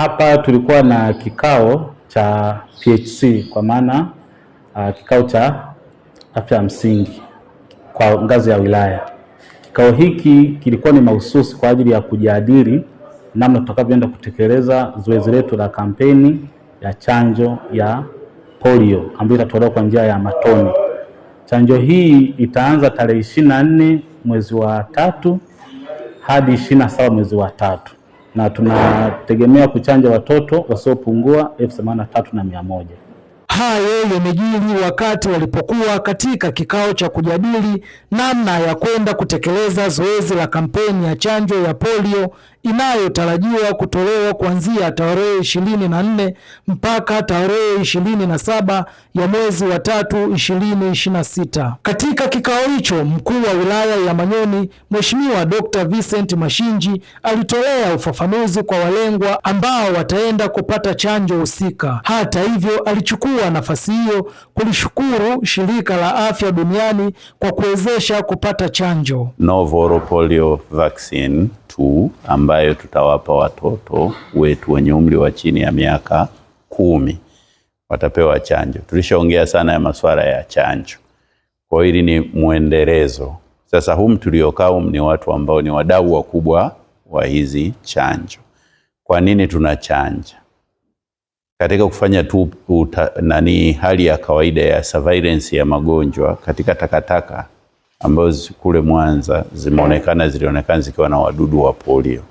Hapa tulikuwa na kikao cha PHC kwa maana kikao cha afya ya msingi kwa ngazi ya wilaya. Kikao hiki kilikuwa ni mahususi kwa ajili ya kujadili namna tutakavyoenda kutekeleza zoezi letu la kampeni ya chanjo ya polio ambayo itatolewa kwa njia ya matone. Chanjo hii itaanza tarehe 24 mwezi wa 3 hadi 27 mwezi wa 3, na tunategemea kuchanja watoto wasiopungua 83,100. Hayo yamejiri wakati walipokuwa katika kikao cha kujadili namna ya kwenda kutekeleza zoezi la kampeni ya chanjo ya polio inayotarajiwa kutolewa kuanzia tarehe 24 mpaka tarehe 27 ya mwezi wa 3 2026. Katika kikao hicho, mkuu wa wilaya ya Manyoni Mheshimiwa Dr. Vincent Mashinji alitolea ufafanuzi kwa walengwa ambao wataenda kupata chanjo husika. Hata hivyo, alichukua nafasi hiyo kulishukuru Shirika la Afya Duniani kwa kuwezesha kupata chanjo Novel Polio Vaccine 2 ambayo tutawapa watoto wetu wenye umri wa chini ya miaka 10 watapewa chanjo. Tulishaongea sana ya masuala ya chanjo. Kwa hili ni muendelezo. Sasa tuliokaa ni watu ambao ni wadau wakubwa wa hizi chanjo. Kwa nini tunachanja? Katika kufanya hali ya kawaida ya surveillance ya magonjwa katika takataka ambazo kule Mwanza zilionekana zikiwa na wadudu wa polio.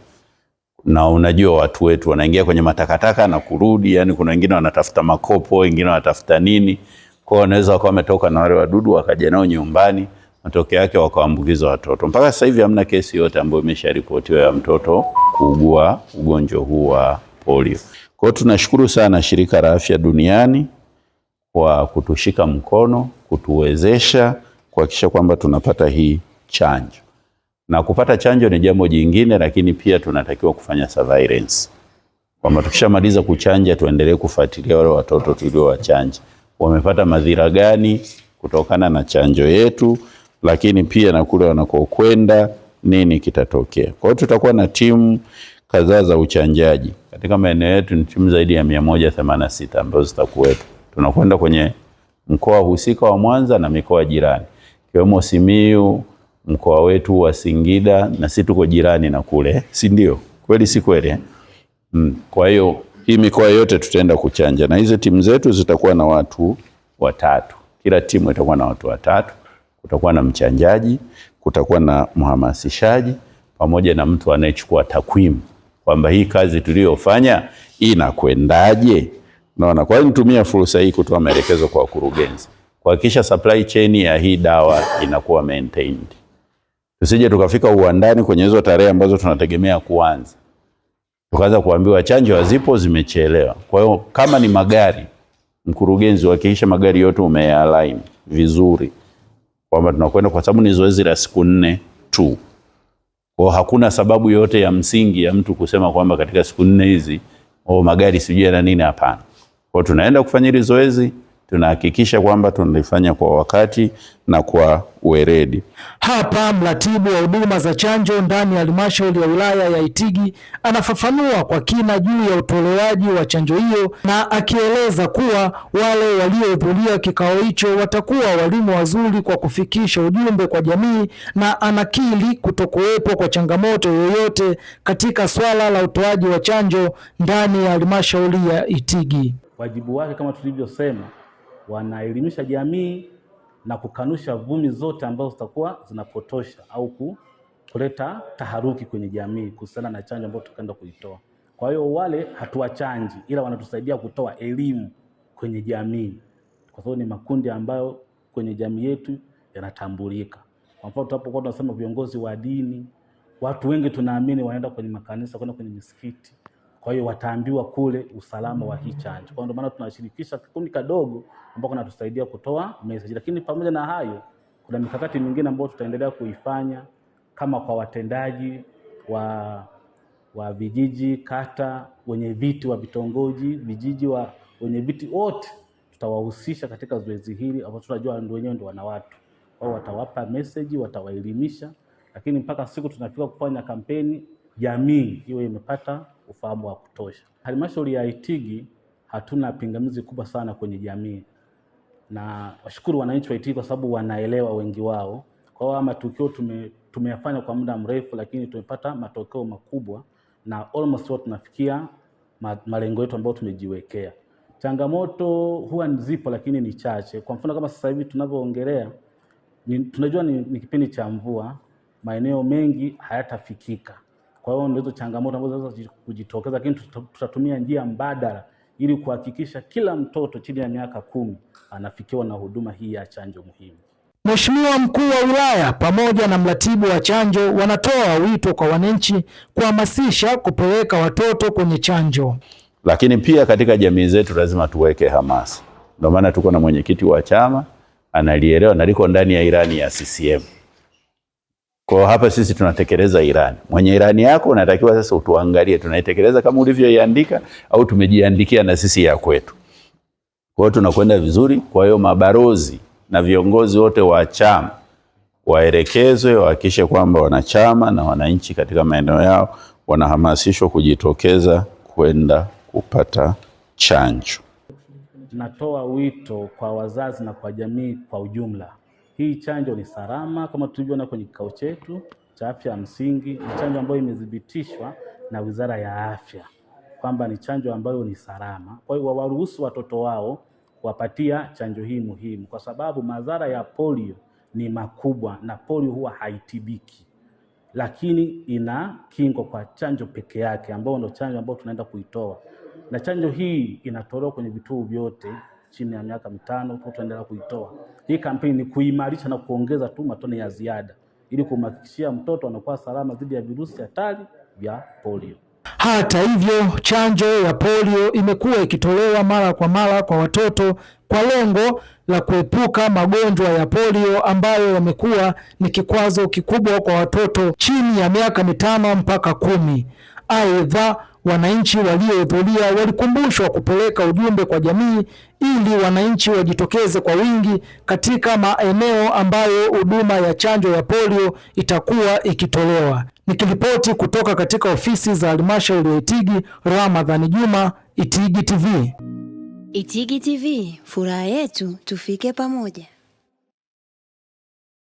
Na unajua watu wetu wanaingia kwenye matakataka na kurudi, yani kuna wengine wanatafuta makopo, wengine wanatafuta nini. Kwa hiyo wanaweza wakawa wametoka na wale wadudu wakaja nao nyumbani, matokeo yake wakaambukiza watoto. Mpaka sasa hivi hamna kesi yote ambayo imesharipotiwa ya mtoto kuugua ugonjwa huu wa polio. Kwa hiyo tunashukuru sana Shirika la Afya Duniani kwa kutushika mkono, kutuwezesha kuhakikisha kwamba tunapata hii chanjo. Na kupata chanjo ni jambo jingine, lakini pia tunatakiwa kufanya surveillance. Kwamba tukishamaliza kuchanja tuendelee kufuatilia wale watoto tuliowachanja. Wamepata madhira gani kutokana na chanjo yetu, lakini pia na kule wanakokwenda nini kitatokea. Kwa hiyo tutakuwa na timu kadhaa za uchanjaji. Katika maeneo yetu ni timu zaidi ya 186 ambazo zitakuwepo. Tunakwenda kwenye mkoa husika wa Mwanza na mikoa jirani. Kiwemo Simiyu, mkoa wetu wa Singida, na sisi tuko jirani na kule, si ndio? Kweli si kweli? Kwa hiyo hii mikoa yote tutaenda kuchanja, na hizo timu zetu zitakuwa na watu 3. Kila timu itakuwa na watu 3. Kutakuwa na mchanjaji, kutakuwa na mhamasishaji, pamoja na mtu anayechukua takwimu kwamba hii kazi tuliyofanya inakwendaje. Naona kwa hiyo nitumia fursa hii kutoa maelekezo kwa wakurugenzi kuhakikisha supply chain ya hii dawa inakuwa maintained. Tusije tukafika uwandani kwenye hizo tarehe ambazo tunategemea kuanza, tukaanza kuambiwa chanjo hazipo, zimechelewa. Kwa hiyo kama ni magari, mkurugenzi hakikisha magari yote umealign vizuri kwamba tunakwenda, kwa sababu ni zoezi la siku 4 tu. Kwa hakuna sababu yote ya msingi ya mtu kusema kwamba katika siku 4 hizi magari sijui na nini, hapana. Kwa tunaenda kufanya hili zoezi, tunahakikisha kwamba tunalifanya kwa wakati na kwa weledi. Hapa mratibu wa huduma za chanjo ndani ya halmashauri ya wilaya ya Itigi anafafanua kwa kina juu ya utolewaji wa chanjo hiyo, na akieleza kuwa wale waliohudhuria kikao hicho watakuwa walimu wazuri kwa kufikisha ujumbe kwa jamii, na anakiri kutokuwepo kwa changamoto yoyote katika swala la utoaji wa chanjo ndani ya halmashauri ya Itigi. Wajibu wake kama tulivyosema, wanaelimisha jamii na kukanusha vumi zote ambazo zitakuwa zinapotosha au kuleta taharuki kwenye jamii kuhusiana na chanjo ambayo tukaenda kuitoa. Kwa hiyo wale hatuwachanji, ila wanatusaidia kutoa elimu kwenye jamii, kwa sababu ni makundi ambayo kwenye jamii yetu yanatambulika. Kwa mfano tunapokuwa tunasema viongozi wa dini, watu wengi tunaamini wanaenda kwenye makanisa, kwenda kwenye misikiti. Kwa hiyo wataambiwa kule usalama wa hii chanjo. Kwa ndio maana tunashirikisha kikundi kadogo ambako natusaidia kutoa message. Lakini pamoja na hayo, kuna mikakati mingine ambayo tutaendelea kuifanya, kama kwa watendaji wa vijiji, kata, wenye viti wa vitongoji, vijiji wenye viti wote tutawahusisha katika zoezi hili, ambao tunajua ndio wenyewe ndio wana watu. Wao watawapa message, watawaelimisha, lakini mpaka siku tunafika kufanya kampeni, jamii iwe imepata ufahamu wa kutosha. Halmashauri ya Itigi hatuna pingamizi kubwa sana kwenye jamii, na washukuru wananchi wa Itigi kwa sababu wanaelewa wengi wao. Kwa hiyo matukio tumeyafanya kwa muda mrefu, lakini tumepata matokeo makubwa na almost wote tunafikia malengo yetu ambayo tumejiwekea. Changamoto huwa zipo, lakini ni chache. Kwa mfano kama sasa hivi tunavyoongelea, tunajua ni kipindi cha mvua, maeneo mengi hayatafikika. Kwa hiyo ndizo changamoto ambazo zinaweza kujitokeza, lakini tutatumia njia mbadala ili kuhakikisha kila mtoto chini ya miaka 10 anafikiwa na huduma hii ya chanjo muhimu. Mheshimiwa Mkuu wa Wilaya pamoja na mratibu wa chanjo wanatoa wito kwa wananchi kuhamasisha kupeleka watoto kwenye chanjo. Lakini pia katika jamii zetu lazima tuweke hamasa. Ndio maana tuko na mwenyekiti wa chama analielewa na liko ndani ya ilani ya CCM. Kwa hapa sisi tunatekeleza ilani. Mwenye ilani yako unatakiwa sasa utuangalie tunaitekeleza kama ulivyoiandika au tumejiandikia na sisi ya kwetu. Kwa hiyo tunakwenda vizuri. Kwa hiyo mabalozi na viongozi wote wa chama waelekezwe, wahakikishe kwamba wanachama na wananchi katika maeneo yao wanahamasishwa kujitokeza kwenda kupata chanjo. Natoa wito kwa wazazi na kwa jamii kwa ujumla. Hii chanjo ni salama kama tulivyoona kwenye kikao chetu cha afya ya msingi. Ni chanjo ambayo imethibitishwa na Wizara ya Afya kwamba ni chanjo ambayo ni salama. Kwa hiyo waruhusu watoto wao kuwapatia chanjo hii muhimu, kwa sababu madhara ya polio ni makubwa na polio huwa haitibiki, lakini ina kingo kwa chanjo peke yake, ambayo ndio chanjo ambayo tunaenda kuitoa. Na chanjo hii inatolewa kwenye vituo vyote chini ya miaka 5, tutaendelea kuitoa. Hii kampeni ni kuimarisha na kuongeza tu matone ya ziada ili kumhakikishia mtoto anakuwa salama dhidi ya virusi hatari vya polio. Hata hivyo, chanjo ya polio imekuwa ikitolewa mara kwa mara kwa watoto kwa lengo la kuepuka magonjwa ya polio ambayo yamekuwa ni kikwazo kikubwa kwa watoto chini ya miaka 5 mpaka 10. Aidha, wananchi waliohudhuria walikumbushwa kupeleka ujumbe kwa jamii ili wananchi wajitokeze kwa wingi katika maeneo ambayo huduma ya chanjo ya polio itakuwa ikitolewa. Nikiripoti kutoka katika ofisi za halmashauri ya Itigi, Ramadhani Juma, Itigi TV. Itigi TV, furaha yetu tufike pamoja.